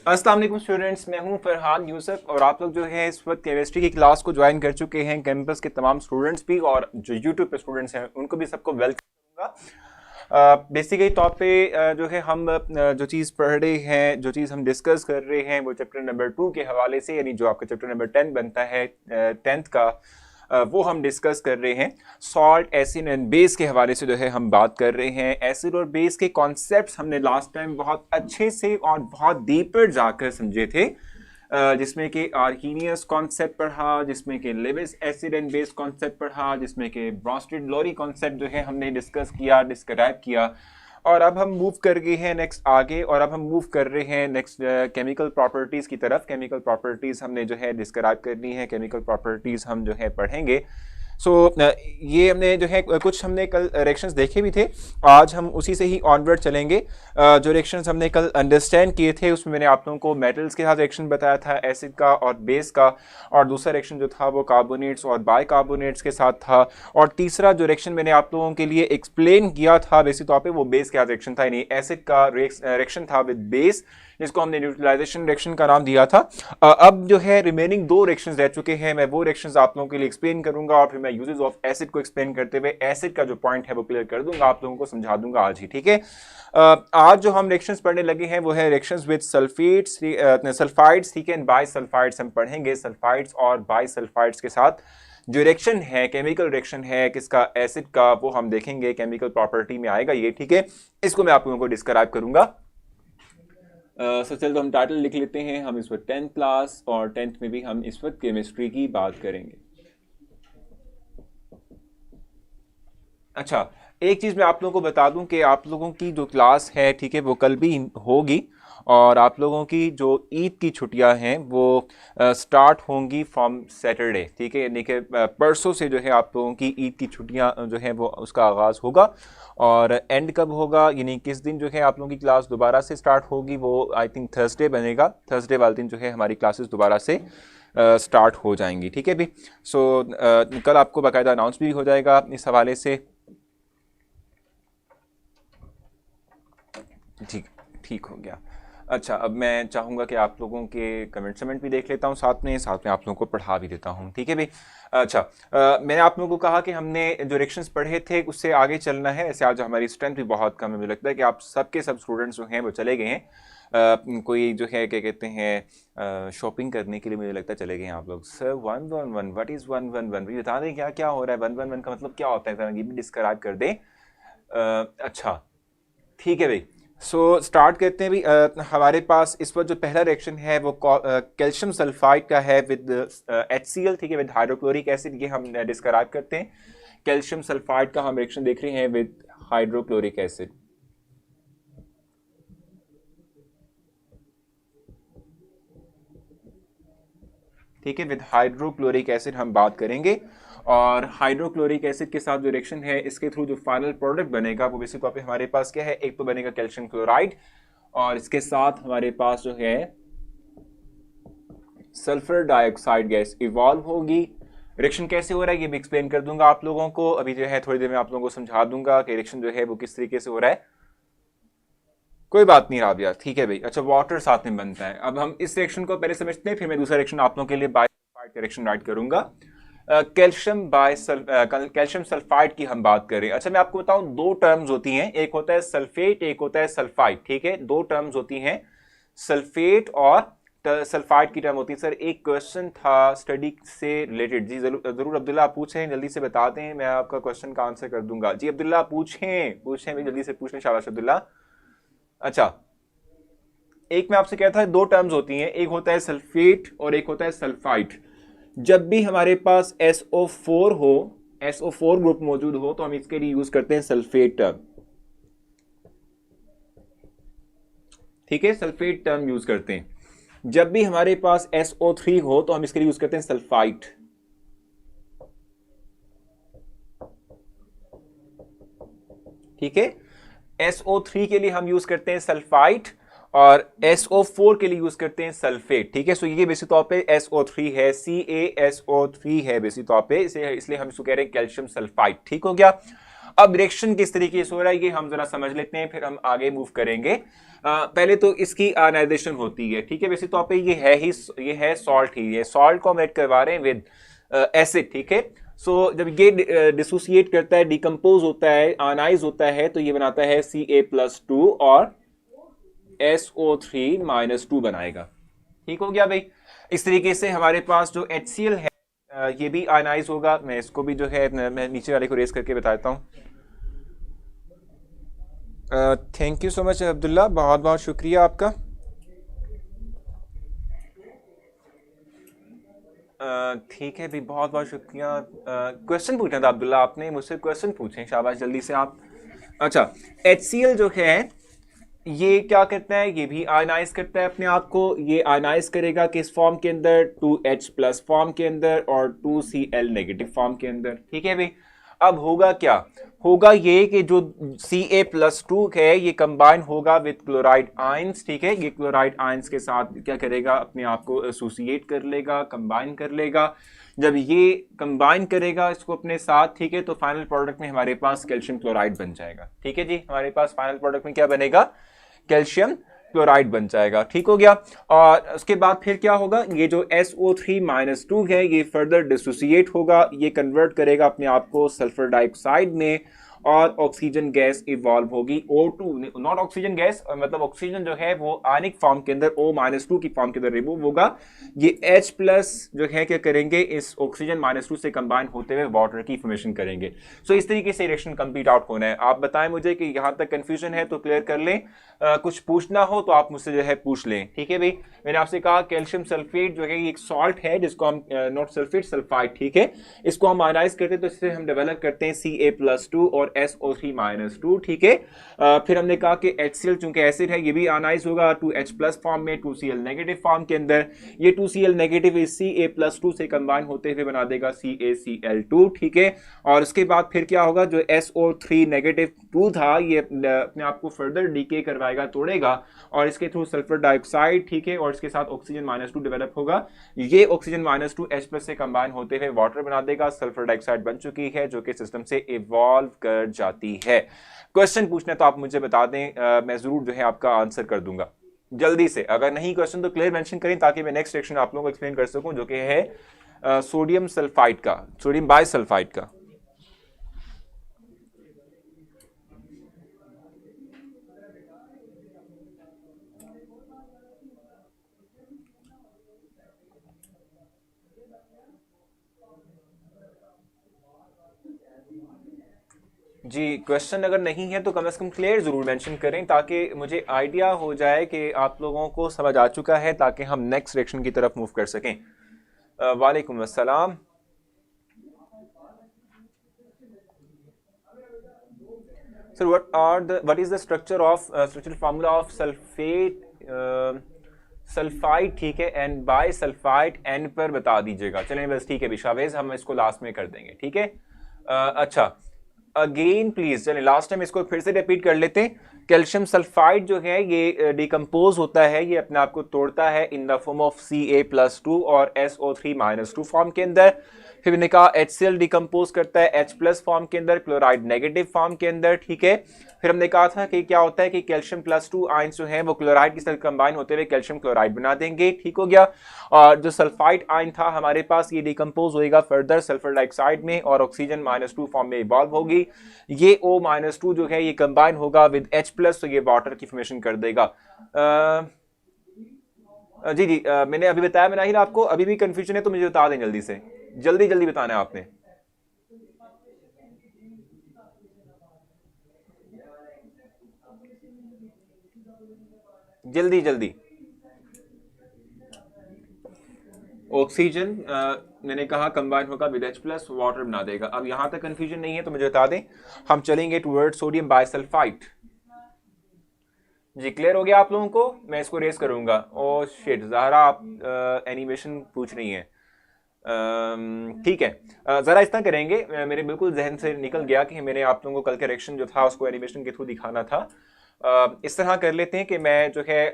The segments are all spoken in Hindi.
अस्सलाम वालेकुम स्टूडेंट्स, मैं हूं फरहान यूसुफ और आप लोग जो है इस वक्त केमिस्ट्री की क्लास को ज्वाइन कर चुके हैं। कैंपस के तमाम स्टूडेंट्स भी और जो यूट्यूब पे स्टूडेंट्स हैं उनको भी सबको वेलकम करूंगा। बेसिकली तौर पे जो है हम जो चीज़ पढ़ रहे हैं, जो चीज़ हम डिस्कस कर रहे हैं वो चैप्टर नंबर 2 के हवाले से, यानी जो आपका चैप्टर नंबर 10 बनता है 10th का, वो हम डिस्कस कर रहे हैं। सॉल्ट, एसिड एंड बेस के हवाले से जो है हम बात कर रहे हैं। एसिड और बेस के कॉन्सेप्ट्स हमने लास्ट टाइम बहुत अच्छे से और बहुत डीपर जाकर समझे थे, जिसमें कि आर्कीनियस कॉन्सेप्ट पढ़ा, जिसमें कि Lewis acid and base concept पढ़ा, जिसमें कि ब्रॉन्स्टेड-लोरी कॉन्सेप्ट जो है हमने डिस्कस किया, डिस्क्राइब किया। और अब हम मूव कर गए हैं नेक्स्ट आगे, और अब हम मूव कर रहे हैं नेक्स्ट केमिकल प्रॉपर्टीज़ की तरफ। केमिकल प्रॉपर्टीज़ हमने जो है डिस्क्राइब करनी है, केमिकल प्रॉपर्टीज़ हम जो है पढ़ेंगे। सो ये हमने जो है कुछ हमने कल रिएक्शंस देखे भी थे, आज हम उसी से ही ऑनवर्ड चलेंगे। जो रिएक्शंस हमने कल अंडरस्टैंड किए थे उसमें मैंने आप लोगों को मेटल्स के साथ रिएक्शन बताया था, एसिड का और बेस का, और दूसरा रिएक्शन जो था वो कार्बोनेट्स और बाइकार्बोनेट्स के साथ था, और तीसरा जो रिएक्शन मैंने आप लोगों के लिए एक्सप्लेन किया था बेसिक तौर पे वो बेस के साथ रिएक्शन था, यानी एसिड का रिएक्शन था विद बेस, जिसको हमने न्यूट्रलाइजेशन रिएक्शन का नाम दिया था। अब जो है रिमेनिंग दो रिएक्शंस रह चुके हैं, मैं वो रिएक्शंस आप लोगों के लिए एक्सप्लेन करूंगा और फिर मैं यूजेस ऑफ एसिड को एक्सप्लेन करते हुए एसिड का जो पॉइंट है वो क्लियर कर दूंगा, आप लोगों को समझा दूंगा आज ही, ठीक है। आज जो हम रिएक्शंस पढ़ने लगे हैं वो है रिएक्शंस विद सल्फेट्स, सल्फाइड्स, ठीक है, बाई सल्फाइड्स हम पढ़ेंगे। सल्फाइड्स और बाई सल्फाइड्स के साथ जो रिएक्शन है, केमिकल रिएक्शन है किसका, एसिड का, वो हम देखेंगे, केमिकल प्रॉपर्टी में आएगा ये, ठीक है। इसको मैं आप लोगों को डिस्क्राइब करूंगा। चलो तो हम टाइटल लिख लेते हैं। हम इस वक्त 10th क्लास और 10th में भी हम इस वक्त केमिस्ट्री की बात करेंगे। अच्छा, एक चीज़ मैं आप लोगों को बता दूं कि आप लोगों की जो क्लास है, ठीक है, वो कल भी होगी, और आप लोगों की जो ईद की छुट्टियां हैं वो स्टार्ट होंगी फ्रॉम सैटरडे, ठीक है, यानी कि परसों से जो है आप लोगों की ईद की छुट्टियां जो है वो उसका आगाज़ होगा। और एंड कब होगा, यानी किस दिन जो है आप लोगों की क्लास दोबारा से स्टार्ट होगी, वो आई थिंक थर्सडे बनेगा। थर्सडे वाले दिन जो है हमारी क्लासेस दोबारा से स्टार्ट हो जाएंगी, ठीक है भी। सो कल आपको बाकायदा अनाउंस भी हो जाएगा इस हवाले से, ठीक ठीक हो गया। अच्छा, अब मैं चाहूँगा कि आप लोगों के कमेंट भी देख लेता हूँ, साथ में आप लोगों को पढ़ा भी देता हूँ, ठीक है भाई। अच्छा, मैंने आप लोगों को कहा कि हमने जो रिएक्शंस पढ़े थे उससे आगे चलना है। ऐसे आज हमारी स्ट्रेंथ भी बहुत कम है, मुझे लगता है कि आप सबके सब स्टूडेंट्स जो हैं वो चले गए हैं। कोई जो है क्या कहते हैं शॉपिंग करने के लिए, मुझे लगता है चले गए हैं आप लोग। सर 111 व्हाट इज़ 111 भी बता दें, क्या क्या हो रहा है, 111 का मतलब क्या होता है, ये भी डिस्क्राइब कर दें। अच्छा ठीक है भाई, सो स्टार्ट करते हैं भी। हमारे पास इस वक्त जो पहला रिएक्शन है वो कैल्शियम सल्फाइड का है विद HCl, ठीक है, विद हाइड्रोक्लोरिक एसिड, ये हम डिस्क्राइब करते हैं। कैल्शियम सल्फाइड का हम रिएक्शन देख रहे हैं विद हाइड्रोक्लोरिक एसिड, ठीक है, विद हाइड्रोक्लोरिक एसिड हम बात करेंगे। और हाइड्रोक्लोरिक एसिड के साथ जो रिएक्शन है इसके थ्रू जो फाइनल प्रोडक्ट बनेगा वो बेसिक तौर पे हमारे पास क्या है, एक तो बनेगा कैल्शियम क्लोराइड, और इसके साथ हमारे पास जो है सल्फर डाइऑक्साइड गैस इवॉल्व होगी। रिएक्शन कैसे हो रहा है ये भी एक्सप्लेन कर दूंगा आप लोगों को, अभी जो है थोड़ी देर में आप लोगों को समझा दूंगा कि रिएक्शन जो है वो किस तरीके से हो रहा है। कोई बात नहीं राबिया, ठीक है भाई। अच्छा, वाटर साथ में बनता है। अब हम इस रिएक्शन को पहले समझते हैं, फिर मैं दूसरा रिएक्शन आप लोगों के लिए बाय सल्फाइड का रिएक्शन राइट करूंगा। कैल्शियम सल्फाइड की हम बात करें। अच्छा, मैं आपको बताऊं, दो टर्म्स होती हैं, एक होता है सल्फेट, एक होता है सल्फाइड, ठीक है, दो टर्म्स होती हैं, सल्फेट और सल्फाइड की टर्म होती है। सर एक क्वेश्चन था स्टडी से रिलेटेड, जी जरूर अब्दुल्ला आप पूछें, जल्दी से बता दें, मैं आपका क्वेश्चन का आंसर कर दूंगा। जी अब्दुल्ला पूछें भाई, जल्दी से पूछें, शाबाश अब्दुल्ला। अच्छा, एक मैं आपसे कहता है दो टर्म्स होती हैं, एक होता है सल्फेट और एक होता है सल्फाइड। जब भी हमारे पास SO4 हो, SO4 ग्रुप मौजूद हो, तो हम इसके लिए यूज करते हैं सल्फेट टर्म, ठीक है, सल्फेट टर्म यूज करते हैं। जब भी हमारे पास SO3 हो तो हम इसके लिए यूज करते हैं सल्फाइड, ठीक है। SO3 के लिए हम यूज करते हैं सल्फाइड और SO4 के लिए यूज करते हैं सल्फेट, ठीक है। सो ये बेसिक तौर पे SO3 है, CaSO3 है बेसिक तौर पे, इसलिए हम इसको कह रहे हैं कैल्शियम सल्फाइड, ठीक हो गया। अब रिएक्शन किस तरीके से हो रहा है ये हम जरा समझ लेते हैं, फिर हम आगे मूव करेंगे। पहले तो इसकी आयनाइजेशन होती है, ठीक है। वैसे तो पे ये है सॉल्ट ही, ये सॉल्ट को हम ऐड करवा रहे हैं विद एसिड, ठीक है। सो जब ये डिसोसिएट करता है, डिकम्पोज होता है, आयनाइज होता है, तो ये बनाता है Ca+2 और SO3-2 बनाएगा। ठीक हो गया भाई। इस तरीके से हमारे पास जो HCl है ये भी आयनाइज होगा। मैं इसको भी जो है मैं नीचे वाले को रेस करके बताता हूँ। Thank you so much Abdullah, बहुत बहुत शुक्रिया आपका। ठीक है भी, बहुत बहुत शुक्रिया। क्वेश्चन पूछना था अब्दुल्ला आपने मुझसे, क्वेश्चन पूछें, शाबाश, जल्दी से आप। अच्छा, HCl जो है ये क्या करता है, ये भी आयनाइज करता है अपने आप को। ये आयनाइज करेगा किस फॉर्म के अंदर, 2H+ फॉर्म के अंदर और 2Cl नेगेटिव फॉर्म के अंदर, ठीक है भाई। अब होगा क्या, होगा ये कि जो Ca+2 है ये कंबाइन होगा विद क्लोराइड आयंस, ठीक है। ये क्लोराइड आयंस के साथ क्या करेगा, अपने आप को एसोसिएट कर लेगा, कंबाइन कर लेगा। जब ये कंबाइन करेगा इसको अपने साथ, ठीक है, तो फाइनल प्रोडक्ट में हमारे पास कैल्शियम क्लोराइड बन जाएगा, ठीक है जी। हमारे पास फाइनल प्रोडक्ट में क्या बनेगा, कैल्शियम क्लोराइड बन जाएगा, ठीक हो गया। और उसके बाद फिर क्या होगा, ये जो SO3-2 है ये फर्दर डिसोसिएट होगा, ये कन्वर्ट करेगा अपने आप को सल्फर डाइऑक्साइड में और ऑक्सीजन गैस इवॉल्व होगी O2, नॉट ऑक्सीजन गैस, मतलब ऑक्सीजन जो है वो आयनिक फॉर्म के अंदर O-2 की फॉर्म के अंदर रिमूव होगा। ये H+ जो है क्या करेंगे, इस ऑक्सीजन -2 से कंबाइन होते हुए वाटर की फॉर्मेशन करेंगे। सो इस तरीके से रिएक्शन कंप्लीट आउट होना है। आप बताएं मुझे कि यहां तक कंफ्यूजन है तो क्लियर कर लें, कुछ पूछना हो तो आप मुझसे जो है पूछ लें, ठीक है भाई। मैंने आपसे कहा कैल्शियम सल्फेट जो है एक सॉल्ट है जिसको हम नॉट सल्फेट, सल्फाइड, ठीक है, इसको हम आयनाइज करते हैं तो इससे हम डेवलप करते हैं Ca+2 और SO3-2, ठीक है। फिर हमने कहा कि HCl चूंकि एसिड है ये भी आयनाइज होगा 2H+ फॉर्म में 2Cl नेगेटिव फॉर्म के अंदर। ये 2Cl नेगेटिव इस Ca+2 से कंबाइन होते हुए बना देगा CaCl2, ठीक है। और उसके बाद फिर क्या होगा, जो SO3-2 था ये अपने आप को फर्दर डीके करवाएगा, तोड़ेगा और इसके थ्रू सल्फर डाइऑक्साइड, ठीक है, और इसके साथ ऑक्सीजन -2 डेवलप होगा। ये ऑक्सीजन -2 H+ से कंबाइन होते हुए वाटर बना देगा। सल्फर डाइऑक्साइड बन चुकी है जो कि सिस्टम से इवॉल्व कर जाती है। क्वेश्चन पूछना तो आप मुझे बता दें, मैं जरूर जो है आपका आंसर कर दूंगा जल्दी से। अगर नहीं क्वेश्चन तो क्लियर मेंशन करें ताकि मैं नेक्स्ट सेक्शन आप लोगों को एक्सप्लेन कर सकूं, जो कि है सोडियम सल्फाइड का, सोडियम बाइसल्फाइड का। जी, क्वेश्चन अगर नहीं है तो कम से कम क्लियर जरूर मेंशन करें ताकि मुझे आइडिया हो जाए कि आप लोगों को समझ आ चुका है, ताकि हम नेक्स्ट सेक्शन की तरफ मूव कर सकें। वालेकुम अस्सलाम। Sir what is the structure formula of sulphide, ठीक है, एंड बाय सल्फाइड एन पर बता दीजिएगा। चलें बस, ठीक है बिशावेज, हम इसको लास्ट में कर देंगे, ठीक है। अच्छा, अगेन प्लीज, चलिए लास्ट टाइम इसको फिर से रिपीट कर लेते हैं। कैल्शियम सल्फाइड जो है ये डिकम्पोज होता है, ये अपने आप को तोड़ता है in the form of Ca+2 और SO3-2 फॉर्म के अंदर। फिर मैंने कहा HCl डिकम्पोज करता है H+ फॉर्म के अंदर, क्लोराइड नेगेटिव फॉर्म के अंदर, ठीक है। फिर हमने कहा था कि क्या होता है कि कैल्शियम+2 आयंस जो है वो क्लोराइड के साथ कंबाइन होते हुए कैल्शियम क्लोराइड बना देंगे, ठीक हो गया। और जो सल्फाइड आयन था हमारे पास ये डिकम्पोज होएगा फर्दर सल्फर डाइऑक्साइड में और ऑक्सीजन -2 फॉर्म में इवॉल्व होगी। ये O-2 जो है ये कंबाइन होगा विद H+, तो ये वाटर की फॉर्मेशन कर देगा। जी जी, मैंने अभी बताया मैंने ही आपको, अभी भी कंफ्यूजन है तो मुझे बता दें जल्दी से, जल्दी जल्दी बताना है आपने। जल्दी जल्दी। ऑक्सीजन मैंने कहा कंबाइन होगा विद H+, वाटर बना देगा। अब यहां तक कंफ्यूजन नहीं है तो मुझे बता दें, हम चलेंगे टुवर्ड सोडियम बाइसल्फाइड। जी क्लियर हो गया आप लोगों को? मैं इसको रेस करूंगा। ओ शिट, ज़हरा आप एनिमेशन पूछ रही हैं, ठीक है। ज़रा इस तरह करेंगे, मेरे बिल्कुल जहन से निकल गया कि मैंने आप लोगों को कल करेक्शन जो था उसको एनिमेशन के थ्रू दिखाना था। इस तरह कर लेते हैं कि मैं जो है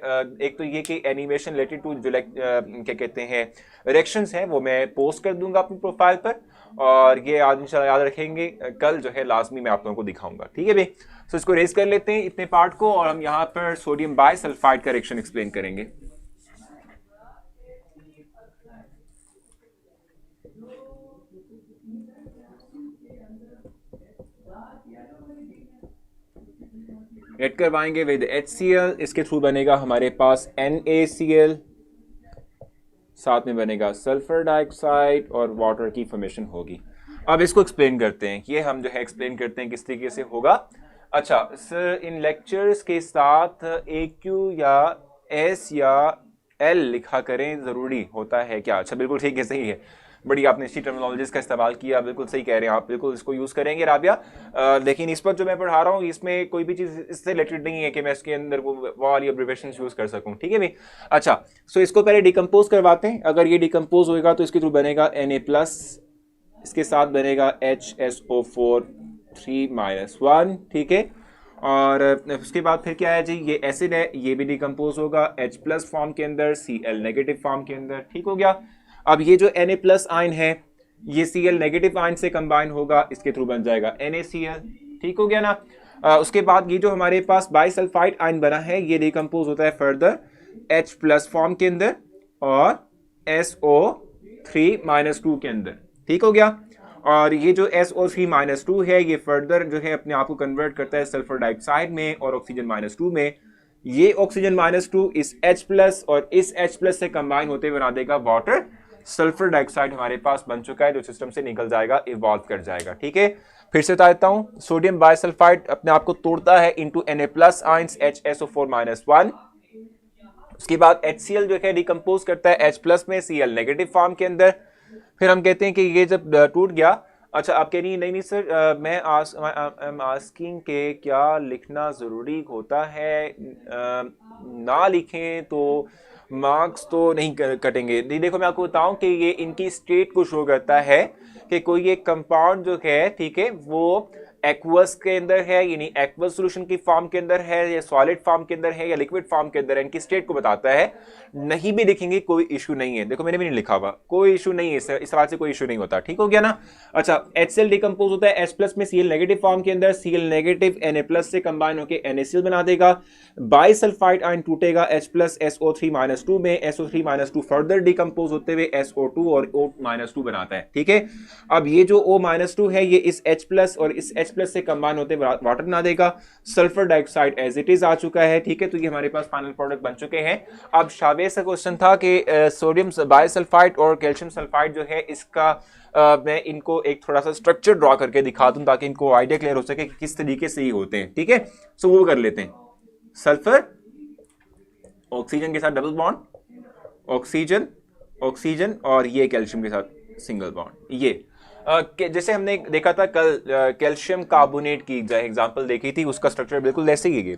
एक तो ये कि एनिमेशन रिलेटेड टू जो क्या कहते हैं रिएक्शंस हैं वो मैं पोस्ट कर दूंगा अपनी प्रोफाइल पर, और ये आज इंशाल्लाह याद रखेंगे, कल जो है लाजमी मैं आप लोगों को दिखाऊंगा। ठीक है भाई, तो इसको रेज कर लेते हैं इतने पार्ट को, और हम यहाँ पर सोडियम बाइसल्फाइड का रिएक्शन एक्सप्लेन करेंगे। एड करवाएंगे विद HCl, इसके थ्रू बनेगा हमारे पास NaCl, साथ में बनेगा सल्फर डाइऑक्साइड और वाटर की फॉर्मेशन होगी। अब इसको एक्सप्लेन करते हैं, ये हम जो है एक्सप्लेन करते हैं किस तरीके से होगा। अच्छा सर, इन लेक्चर्स के साथ AQ या S या L लिखा करें ज़रूरी होता है क्या? अच्छा बिल्कुल ठीक है, सही है, बड़ी आपने अच्छी टर्मिनोलॉजीज का इस्तेमाल किया, बिल्कुल सही कह रहे हैं आप, बिल्कुल इसको यूज़ करेंगे राबिया। लेकिन इस वक्त जो मैं पढ़ा रहा हूँ इसमें कोई भी चीज़ इससे रिलेटेड नहीं है कि मैं इसके अंदर वो वाली एब्रिविएशंस यूज़ कर सकूँ। ठीक है भाई। अच्छा सो इसको पहले डिकम्पोज करवाते हैं। अगर ये डिकम्पोज होएगा तो इसके थ्रू बनेगा Na+, इसके साथ बनेगा HSO4 3-1। ठीक है, और उसके बाद फिर क्या है जी, ये एसिड है, ये भी डिकम्पोज होगा H+ फॉर्म के अंदर, Cl नेगेटिव फॉर्म के अंदर। ठीक हो गया। अब ये जो Na+ आयन है ये Cl नेगेटिव आयन से कंबाइन होगा, इसके थ्रू बन जाएगा NaCl। ठीक हो गया ना। उसके बाद ये जो हमारे पास बाइसल्फाइड आयन बना है ये डिकम्पोज होता है फर्दर H+ फॉर्म के अंदर और SO3-2 के अंदर। ठीक हो गया। और ये जो SO3-2 है ये फर्दर जो है अपने आप को कन्वर्ट करता है सल्फर डाइऑक्साइड में और ऑक्सीजन-2 में। ये ऑक्सीजन-2 इस H+ और इस H+ से कंबाइन होते हुए बना देगा वाटर। सल्फर डाइऑक्साइड हमारे पास बन चुका है जो सिस्टम से निकल जाएगा, इवॉल्व कर जाएगा। ठीक है, फिर से बता देता हूं, सोडियम बाइसल्फाइड अपने आप को तोड़ता है इनटू Na+ आयंस HSO4-1। उसके बाद HCl जो है डिकम्पोज करता है H+ में Cl नेगेटिव फॉर्म के अंदर। फिर हम कहते हैं कि ये जब टूट गया, अच्छा आप कह रही नहीं सर, मैं आस्किंग के क्या लिखना ज़रूरी होता है, ना लिखें तो मार्क्स तो नहीं कटेंगे। देखो मैं आपको बताऊं कि ये इनकी स्टेट को शो करता है कि कोई एक कंपाउंड जो है, ठीक है, वो एक्वस के अंदर है, यानी एक्वस सॉल्यूशन की फॉर्म के अंदर है या सॉलिड फॉर्म के अंदर है या लिक्विड फॉर्म के अंदर है, इनकी स्टेट को बताता है। नहीं भी लिखेंगे कोई इशू नहीं है, देखो मैंने भी नहीं लिखा हुआ, कोई इशू नहीं है, इस सवाल से कोई इशू नहीं होता। ठीक हो गया ना। अच्छा HCl डिकम्पोज होता है H+ में Cl नेगेटिव फॉर्म के अंदर, Cl नेगेटिव Na+ से कंबाइन होकर NaCl बना देगा। बाइसल्फाइड आयन टूटेगा H+ SO3-2 में, SO3-2 फर्दर डिकम्पोज होते हुए SO2 और O-2 बनाता है। ठीक है, अब ये जो O-2 है ये इस H+ और इस H+ से कंबाइन होते वाटर बना देगा। Sulphur dioxide as it is आ चुका है। ठीक है, तो ये हमारे पास फाइनल प्रोडक्ट बन चुके हैं। अब शावेज का क्वेश्चन था कि सोडियम बाइसल्फाइड और कैल्शियम सल्फाइड जो है इसका मैं इनको एक थोड़ा सा स्ट्रक्चर ड्रॉ करके दिखा दूं ताकि इनको आइडिया क्लियर हो सके कि किस तरीके से ही होते हैं। ठीक है, सो वो कर लेते हैं। सल्फर ऑक्सीजन के साथ डबल बॉन्ड, ऑक्सीजन ऑक्सीजन, और ये कैल्शियम के साथ सिंगल बॉन्ड। ये जैसे हमने देखा था कल कैल्शियम कार्बोनेट की एग्जांपल देखी थी, उसका स्ट्रक्चर बिल्कुल वैसे ही है।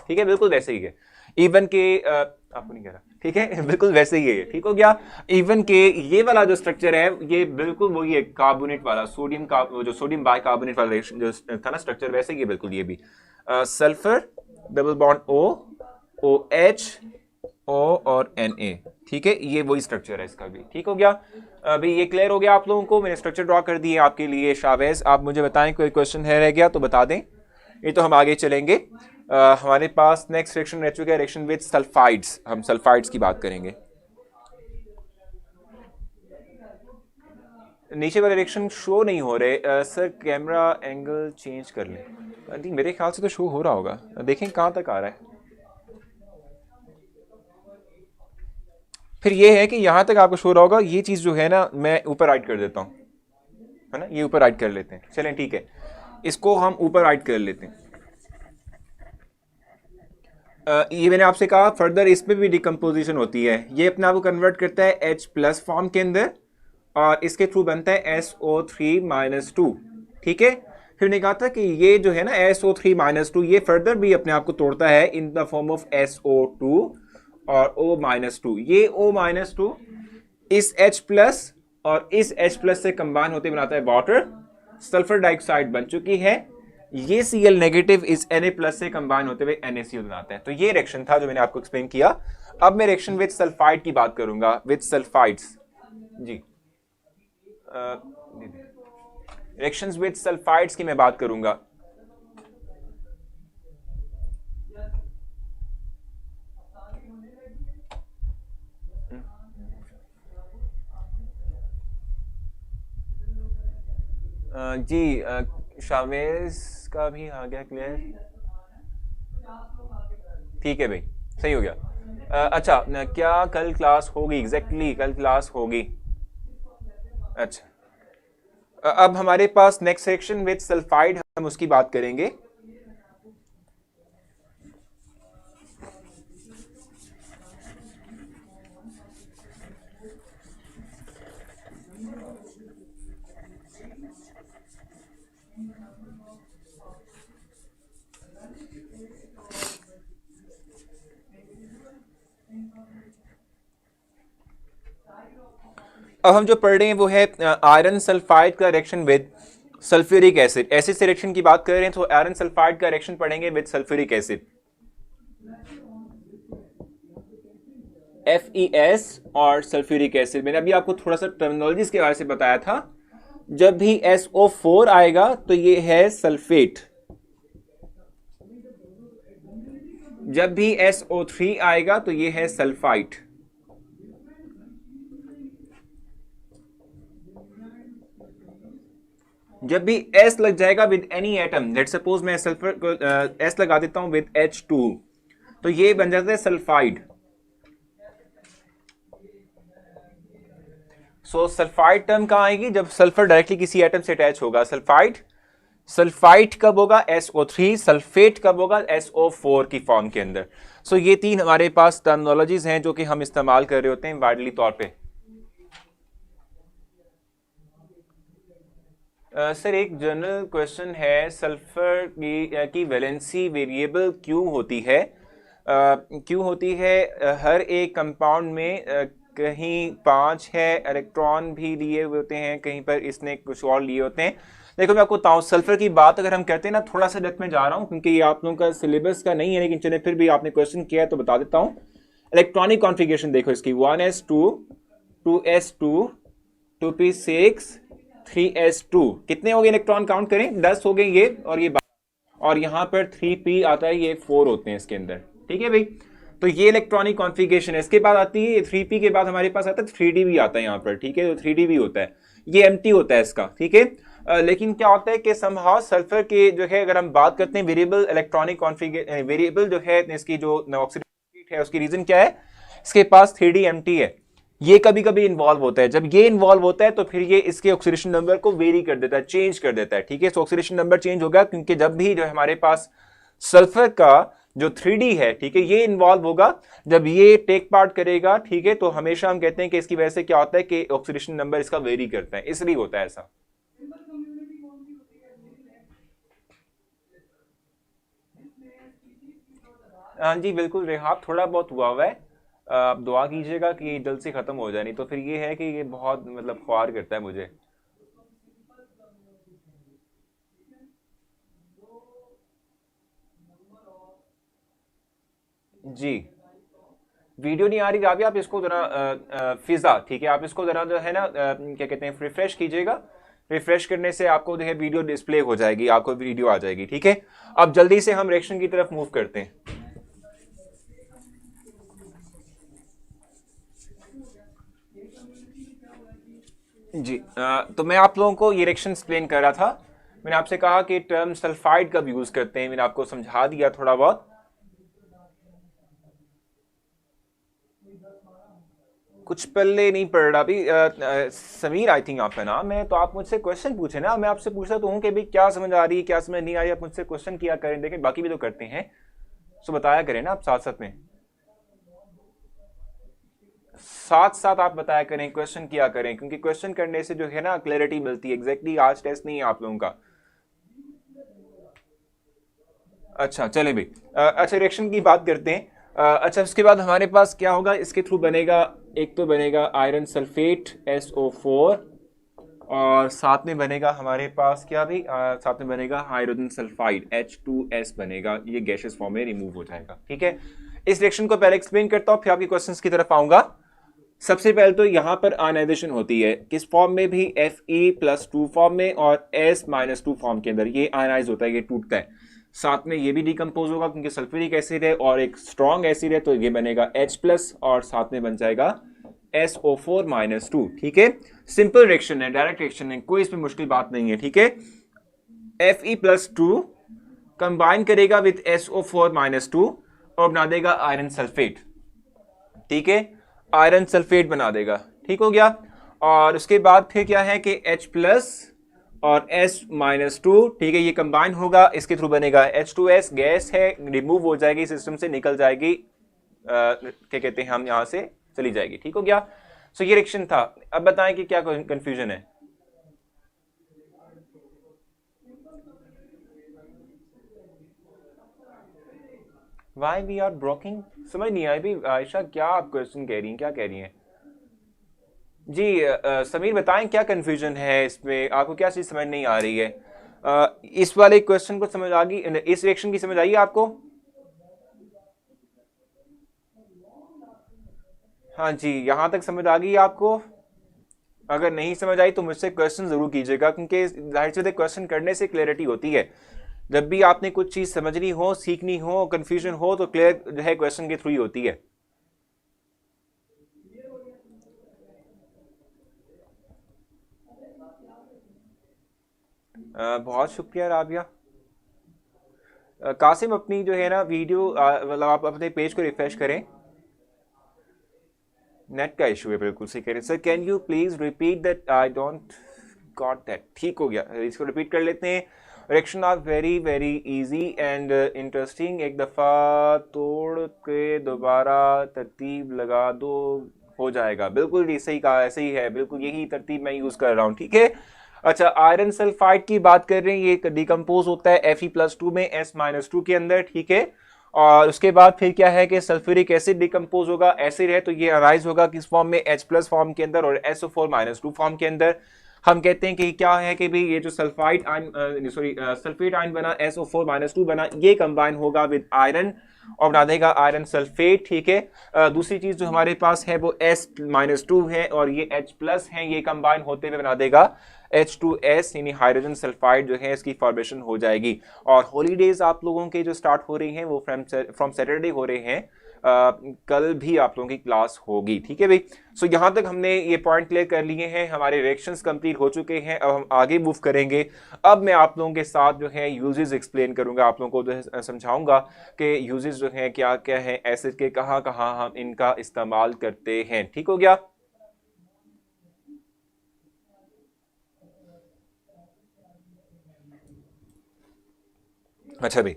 ठीक है, बिल्कुल वैसे ही है। इवन के आपको नहीं कह रहा, ठीक है, बिल्कुल वैसे ही है। ठीक हो गया। इवन के ये वाला जो स्ट्रक्चर है ये बिल्कुल वही है, कार्बोनेट वाला, सोडियम का जो सोडियम बाइकार्बोनेट वाला जो था ना स्ट्रक्चर, वैसे ही है बिल्कुल। ये भी sulphur double bond O, OH, O और Na। ठीक है, ये वही स्ट्रक्चर है इसका भी। ठीक हो गया। अभी ये क्लियर हो गया आप लोगों को, मैंने स्ट्रक्चर ड्रॉ कर दिए आपके लिए। शावेज आप मुझे बताएं कोई क्वेश्चन है रह गया तो बता दें, ये तो हम आगे चलेंगे। हमारे पास नेक्स्ट रिएक्शन रह चुका है रिएक्शन विद सल्फाइड्स, हम सल्फाइड्स की बात करेंगे। नीचे वाले रिएक्शन शो नहीं हो रहे सर, कैमरा एंगल चेंज कर लें। आई थिंक मेरे ख्याल से तो शो हो रहा होगा, देखें कहाँ तक आ रहा है। फिर ये है कि यहां तक आपको शो रहा होगा, ये चीज जो है ना मैं ऊपर राइट कर देता हूं, है ना, ये ऊपर राइट कर लेते हैं। चलें ठीक है, इसको हम ऊपर राइट कर लेते हैं। ये मैंने आपसे कहा फर्दर इसमें भी डिकम्पोजिशन होती है, ये अपने आप को कन्वर्ट करता है H+ फॉर्म के अंदर और इसके थ्रू बनता है SO3-2। ठीक है, फिर मैंने कहा था कि ये जो है ना SO3-2 ये फर्दर भी अपने आप को तोड़ता है in the form of SO2 और O-2। ये O-2 इस H+ और इस H+ से कंबाइन होते बनाता है वाटर। सल्फर डाइऑक्साइड बन चुकी है, ये Cl नेगेटिव इस Na प्लस से कंबाइन होते हुए NaCl बनाते हैं। तो ये रिएक्शन था जो मैंने आपको एक्सप्लेन किया। अब मैं रिएक्शन विद सल्फाइड की बात करूंगा, विद सल्फाइड्स। जी, रिएक्शंस विद सल्फाइड्स की मैं बात करूंगा। जी, शावेज का भी आ गया क्लियर। ठीक है भाई, सही हो गया। अच्छा, क्या कल क्लास होगी? एग्जैक्टली कल क्लास होगी। अच्छा, अब हमारे पास नेक्स्ट सेक्शन विद सल्फाइड, हम उसकी बात करेंगे। अब हम जो पढ़ रहे हैं वो है आयरन सल्फाइड का reaction with sulphuric acid. Acid से रिएक्शन की बात कर रहे हैं तो आयरन सल्फाइड का रिएक्शन पढ़ेंगे विद सल्फ्यूरिक एसिड, FeS और सल्फ्यूरिक एसिड। मैंने अभी आपको थोड़ा सा टर्मिनोलॉजीज के बारे से बताया था। जब भी SO4 आएगा तो ये है सल्फेट, जब भी SO3 आएगा तो ये है सल्फाइट। जब भी S लग जाएगा with any atom, let suppose मैं सल्फर को S लगा देता हूं विद H2, तो ये बन जाता है सल्फाइड। सो सल्फाइड टर्म कहां आएगी? जब सल्फर डायरेक्टली किसी एटम से अटैच होगा, सल्फाइड। सल्फाइड कब होगा? SO3। सल्फेट कब होगा? SO4 की फॉर्म के अंदर। सो ये तीन हमारे पास टर्मिनोलॉजीज हैं जो कि हम इस्तेमाल कर रहे होते हैं वाइडली तौर पे। सर एक जनरल क्वेश्चन है, सल्फर की वैलेंसी वेरिएबल क्यों होती है? क्यों होती है? हर एक कंपाउंड में कहीं 5 है, इलेक्ट्रॉन भी लिए हुए होते हैं, कहीं पर इसने कुछ और लिए होते हैं। देखो मैं आपको बताऊं, सल्फर की बात अगर हम करते हैं ना, थोड़ा सा डेप्थ में जा रहा हूं क्योंकि ये आप लोगों का सिलेबस का नहीं है, लेकिन चले फिर भी आपने क्वेश्चन किया है तो बता देता हूं। इलेक्ट्रॉनिक कॉन्फ़िगरेशन देखो इसकी, 1s2, 2s2, 2p6, 3s2। कितने हो गए इलेक्ट्रॉन? काउंट करें, 10 हो गए ये और ये, और यहां पर 3p आता है, ये 4 होते हैं इसके अंदर। ठीक है भाई, तो ये इलेक्ट्रॉनिक कॉन्फ़िगरेशन है। इसके बाद आती है 3p के बाद हमारे पास आता है 3d भी आता है यहाँ पर। ठीक है, तो 3d भी होता है, ये एम्प्टी होता है इसका। ठीक है, लेकिन क्या होता है कि समहाउ सल्फर के जो है, अगर हम बात करते हैं वेरिएबल इलेक्ट्रॉनिक कॉन्फ़िगरेशन, वेरिएबल जो है इसकी जो ऑक्सीडेशन स्टेट है उसकी रीजन क्या है? इसके पास 3d एम्प्टी है। ये कभी कभी इन्वॉल्व होता है, जब ये इन्वॉल्व होता है तो फिर ये इसके ऑक्सीडेशन नंबर को वेरी कर देता है, चेंज कर देता है। ठीक है, तो ऑक्सीडेशन नंबर चेंज होगा क्योंकि जब भी जो हमारे पास सल्फर का जो 3d है, ठीक है, ये इन्वॉल्व होगा, जब ये टेक पार्ट करेगा, ठीक है, तो हमेशा हम कहते हैं कि इसकी वजह से क्या होता है कि ऑक्सीडेशन नंबर इसका वेरी करता है, इसलिए होता है ऐसा। हाँ जी बिल्कुल रेहाब, थोड़ा बहुत हुआ है। आप दुआ कीजिएगा कि ये जल्द से खत्म हो जाए, नहीं तो फिर ये है कि ये बहुत मतलब ख्वार करता है मुझे। जी, वीडियो नहीं आ रही राबी, आप इसको जरा फिजा, ठीक है, आप इसको जरा जो है ना क्या कहते हैं, रिफ्रेश कीजिएगा। रिफ्रेश करने से आपको जो है वीडियो डिस्प्ले हो जाएगी, आपको वीडियो आ जाएगी। ठीक है, अब जल्दी से हम रिएक्शन की तरफ मूव करते हैं। जी, तो मैं आप लोगों को ये रिएक्शन एक्सप्लेन कर रहा था। मैंने आपसे कहा कि टर्म सल्फाइड कब यूज करते हैं, मैंने आपको समझा दिया थोड़ा बहुत। कुछ पल्ले नहीं पड़ रहा अभी। समीर आई थिंक आपका नाम है, तो आप मुझसे क्वेश्चन पूछे ना, मैं आपसे पूछता तो हूँ कि भाई क्या समझ आ रही है, क्या समझ नहीं आ रही, आप मुझसे क्वेश्चन किया करें, देखें बाकी भी तो करते हैं, तो बताया करें ना आप साथ साथ में, साथ साथ आप बताया करें, क्वेश्चन किया करें, क्योंकि क्वेश्चन करने से जो है ना क्लैरिटी मिलती है। एग्जैक्टली आज टेस्ट नहीं है आप लोगों का। अच्छा चले भाई, अच्छा रिएक्शन की बात करते हैं। अच्छा उसके बाद हमारे पास क्या होगा, इसके थ्रू बनेगा, एक तो बनेगा आयरन सल्फेट SO4, और साथ में बनेगा हमारे पास क्या भी, साथ में बनेगा हाइड्रोजन सल्फाइड H2S बनेगा, ये गैसियस फॉर्म में रिमूव हो जाएगा। ठीक है, इस रिएक्शन को पहले एक्सप्लेन करता हूं, फिर आपके क्वेश्चंस की तरफ आऊंगा। सबसे पहले तो यहां पर आयनाइजेशन होती है किस फॉर्म में भी, Fe+2 फॉर्म में और S-2 फॉर्म के अंदर ये आयनाइज होता है, ये टूटता है। साथ में ये भी डिकम्पोज होगा क्योंकि सल्फ्यूरिक एसिड है और एक स्ट्रॉन्ग एसिड है, तो ये बनेगा H+ और साथ में बन जाएगा SO4-2। ठीक है, सिंपल रिएक्शन है, डायरेक्ट रिएक्शन है, कोई इसमें मुश्किल बात नहीं है। ठीक है, Fe+2 कंबाइन करेगा विथ SO4-2 और बना देगा आयरन सल्फेट। ठीक है, आयरन सल्फेट बना देगा। ठीक हो गया। और उसके बाद फिर क्या है कि H+ और S-2, ठीक है, ये कंबाइन होगा, इसके थ्रू बनेगा H2S, गैस है, रिमूव हो जाएगी सिस्टम से, निकल जाएगी, क्या कहते हैं हम, यहां से चली जाएगी। ठीक हो गया। सो ये रिएक्शन था। अब बताएं कि क्या कंफ्यूजन है। वाई वी आर ब्रोकिंग, समझ नहीं आई भी आयशा, क्या आप क्वेश्चन कह रही हैं, क्या कह रही हैं जी? समीर बताएं क्या कंफ्यूजन है इसमें, आपको क्या चीज समझ नहीं आ रही है? इस वाले क्वेश्चन को समझ आ गई, इस रिएक्शन की समझ आई आपको? हाँ जी, यहां तक समझ आ गई आपको? अगर नहीं समझ आई तो मुझसे क्वेश्चन जरूर कीजिएगा, क्योंकि जाहिर सी बात है क्वेश्चन करने से क्लैरिटी होती है। जब भी आपने कुछ चीज समझनी हो, सीखनी हो, कंफ्यूजन हो, तो क्लियर जो है क्वेश्चन के थ्रू ही होती है। बहुत शुक्रिया राबिया। कासिम अपनी जो है ना वीडियो, मतलब आप अपने पेज को रिफ्रेश करें। नेट का इशू है, बिल्कुल सही कह रहे हैं sir. Can you please repeat that, I don't got that. ठीक हो गया, इसको रिपीट कर लेते हैं। Reaction are very very easy and interesting, एक दफ़ा तोड़ के दोबारा तरतीब लगा दो, हो जाएगा। बिल्कुल जी सही कहा, ऐसे ही है, बिल्कुल यही तरतीब मैं यूज़ कर रहा हूँ। ठीक है, अच्छा, आयरन सल्फाइड की बात कर रहे हैं, ये डिकम्पोज होता है Fe+2 में S-2 के अंदर। ठीक है, और उसके बाद फिर क्या है कि सल्फ्यूरिक एसिड डिकम्पोज होगा, एसिड है तो ये अराइज होगा किस फॉर्म में, H+ फॉर्म के अंदर और SO4-2 फॉर्म के अंदर। हम कहते हैं कि क्या है कि भी ये जो sulphide ion, sorry sulphate ion बना, SO4-2 बना, ये कंबाइन होगा विद आयरन और बना देगा आयरन सल्फेट। ठीक है, दूसरी चीज जो हमारे पास है वो S-2 है और ये H+ है, ये कंबाइन होते हुए बना देगा H2S, यानी हाइड्रोजन सल्फाइड जो है इसकी फॉर्मेशन हो जाएगी। और हॉलीडेज आप लोगों के जो स्टार्ट हो रही हैं वो फ्रॉम सैटरडे हो रहे हैं, कल भी आप लोगों की क्लास होगी। ठीक है भाई, सो यहां तक हमने ये पॉइंट क्लियर कर लिए हैं, हमारे रिएक्शंस कंप्लीट हो चुके हैं। अब हम आगे मूव करेंगे। अब मैं आप लोगों के साथ जो है यूजेस एक्सप्लेन करूंगा, आप लोगों को जो है समझाऊंगा कि यूजेस जो है क्या क्या है, एसिड के कहाँ कहाँ हम इनका इस्तेमाल करते हैं। ठीक हो गया। अच्छा भाई,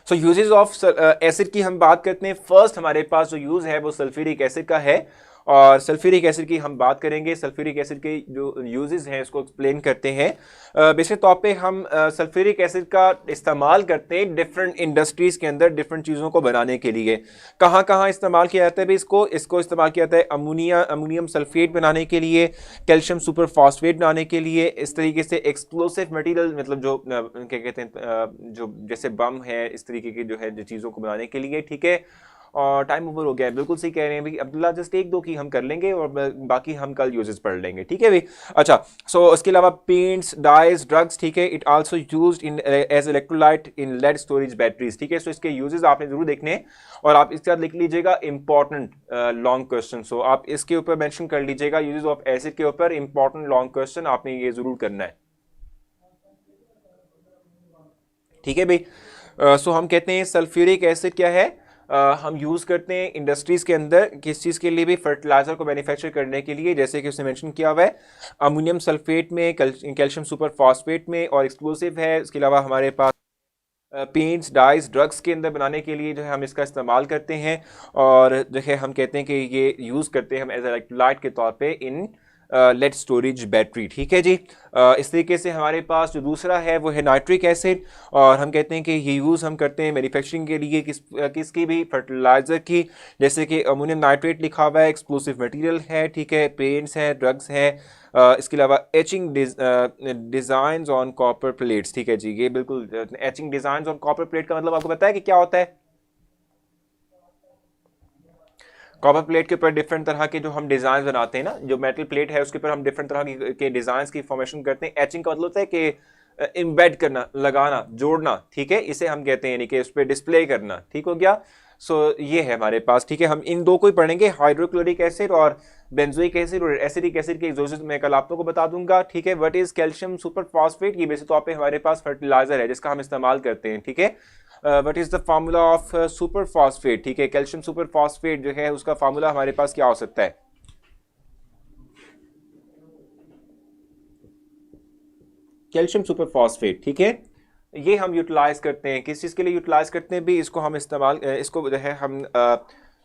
सो यूजेस ऑफ एसिड की हम बात करते हैं। फर्स्ट हमारे पास जो यूज है वो सल्फ्यूरिक एसिड का है, और सल्फ्यूरिक एसिड की हम बात करेंगे। सल्फ्यूरिक एसिड के जो यूजेस हैं इसको एक्सप्लेन करते हैं। बेसिक तौर पे हम सल्फ्यूरिक एसिड का इस्तेमाल करते हैं डिफरेंट इंडस्ट्रीज के अंदर डिफरेंट चीज़ों को बनाने के लिए। कहाँ कहाँ इस्तेमाल किया जाता है भाई इसको इस्तेमाल किया जाता है अमोनियम सल्फेट बनाने के लिए, कैल्शियम सुपर फॉस्फेट बनाने के लिए, इस तरीके से एक्सप्लोसिव मटेरियल, मतलब जो क्या कहते हैं, जो जैसे बम है, इस तरीके की जो है जो चीज़ों को बनाने के लिए। ठीक है, और टाइम ओवर हो गया है, बिल्कुल सही कह रहे हैं भाई अब्दुल्ला, जस्ट एक दो की हम कर लेंगे और बाकी हम कल यूजेस पढ़ लेंगे। ठीक है भाई। अच्छा, सो उसके अलावा पेंट्स, डाइज, ड्रग्स, ठीक है, it also used in as electrolyte in lead storage batteries. ठीक है, सो इसके यूजेस आपने जरूर देखने, और आप इसके साथ लिख लीजिएगा इंपॉर्टेंट लॉन्ग क्वेश्चन। सो आप इसके ऊपर मेंशन कर लीजिएगा, यूजेस ऑफ एसिड के ऊपर इंपॉर्टेंट लॉन्ग क्वेश्चन आपने ये जरूर करना है। ठीक है भाई। सो हम कहते हैं सल्फ्यूरिक एसिड क्या है, हम यूज़ करते हैं इंडस्ट्रीज़ के अंदर किस चीज़ के लिए भी, फर्टिलाइज़र को मैन्युफैक्चर करने के लिए, जैसे कि उसने मेंशन किया हुआ है अमोनियम सल्फेट में, कैल्शियम सुपर फॉस्फेट में, और एक्सप्लोसिव है। इसके अलावा हमारे पास पेंट्स, डाइज, ड्रग्स के अंदर बनाने के लिए जो है हम इसका इस्तेमाल करते हैं, और जो है हम कहते हैं कि ये यूज़ करते हैं हम एज इलेक्ट्रोलाइट के तौर पे इन लेड स्टोरेज बैटरी। ठीक है जी। इस तरीके से हमारे पास जो दूसरा है वो है नाइट्रिक एसिड, और हम कहते हैं कि ये यूज़ हम करते हैं मैन्युफैक्चरिंग के लिए किसकी भी, फर्टिलाइज़र की। जैसे कि अमोनियम नाइट्रेट लिखा हुआ है, एक्सप्लोसिव मटेरियल है, ठीक है, पेंट्स हैं, ड्रग्स हैं, इसके अलावा etching designs on copper plates. ठीक है जी, ये बिल्कुल etching designs on copper plate का मतलब आपको पता है कि क्या होता है? कॉपर प्लेट के ऊपर डिफरेंट तरह के जो हम डिज़ाइन बनाते हैं ना, जो मेटल प्लेट है उसके ऊपर हम डिफरेंट तरह के डिज़ाइन की फॉर्मेशन करते हैं। एचिंग का मतलब होता है कि इम्बेड करना, लगाना, जोड़ना। ठीक है, इसे हम कहते हैं, यानी कि उस पर डिस्प्ले करना। ठीक हो गया। सो ये है हमारे पास। ठीक है, हम इन दो को ही पढ़ेंगे, हाइड्रोक्लोरिक एसिड और बेंजोइक एसिड और एसिडिक एसिड के एग्जॉस्ट मैं कल आप लोगों को बता दूंगा। ठीक है, what is calcium super phosphate, ये बेसिक तौर पे हमारे पास फर्टिलाइजर है जिसका हम इस्तेमाल करते हैं। ठीक है, what is the formula of super phosphate. ठीक है, कैल्शियम सुपर फॉस्फेट जो है उसका फार्मूला हमारे पास क्या हो सकता है? Calcium super phosphate. ठीक है, ये हम यूटिलाइज करते हैं, किस चीज़ के लिए यूटिलाइज करते हैं भी, इसको हम इस्तेमाल, इसको जो है हम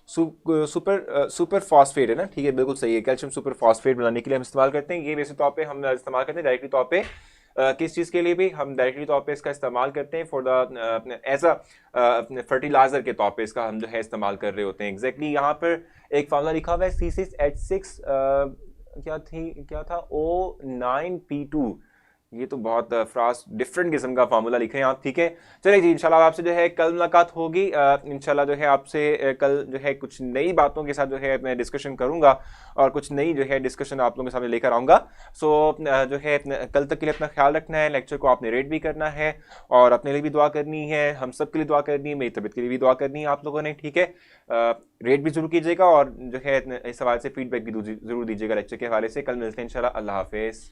सुपर फॉस्फेट है ना, ठीक है, बिल्कुल सही है, कैल्शियम सुपर फॉस्फेट बनाने के लिए हम इस्तेमाल करते हैं। ये वैसे तौर पे हम इस्तेमाल करते हैं डायरेक्टली तौर पे, किस चीज़ के लिए भी हम डायरेक्टली तौर पे इसका इस्तेमाल करते हैं, for the as a fertiliser के तौर पे इसका हम जो है इस्तेमाल कर रहे होते हैं। एग्जैक्टली यहाँ पर एक फार्मूला लिखा हुआ है C6H6, क्या था, O9P2। ये तो बहुत फ्रास्ट डिफरेंट किस्म का फार्मूला लिखे हैं आप। ठीक है, चलिए जी, इंशाल्लाह आपसे जो है कल मुलाकात होगी। इंशाल्लाह जो है आपसे कल जो है कुछ नई बातों के साथ जो है मैं डिस्कशन करूंगा और कुछ नई जो है डिस्कशन आप लोगों के सामने लेकर आऊँगा। सो जो है कल तक के लिए अपना ख्याल रखना है, लेक्चर को आपने रेट भी करना है और अपने लिए भी दुआ करनी है, हम सब के लिए दुआ करनी है, मेरी तबीयत के लिए भी दुआ करनी है आप लोगों ने। ठीक है, रेट भी जरूर कीजिएगा और जो है इस हवाले से फीडबैक भी जरूर दीजिएगा लेक्चर के हवाले से। कल मिलते हैं इंशाल्लाह। अल्लाह हाफिज़।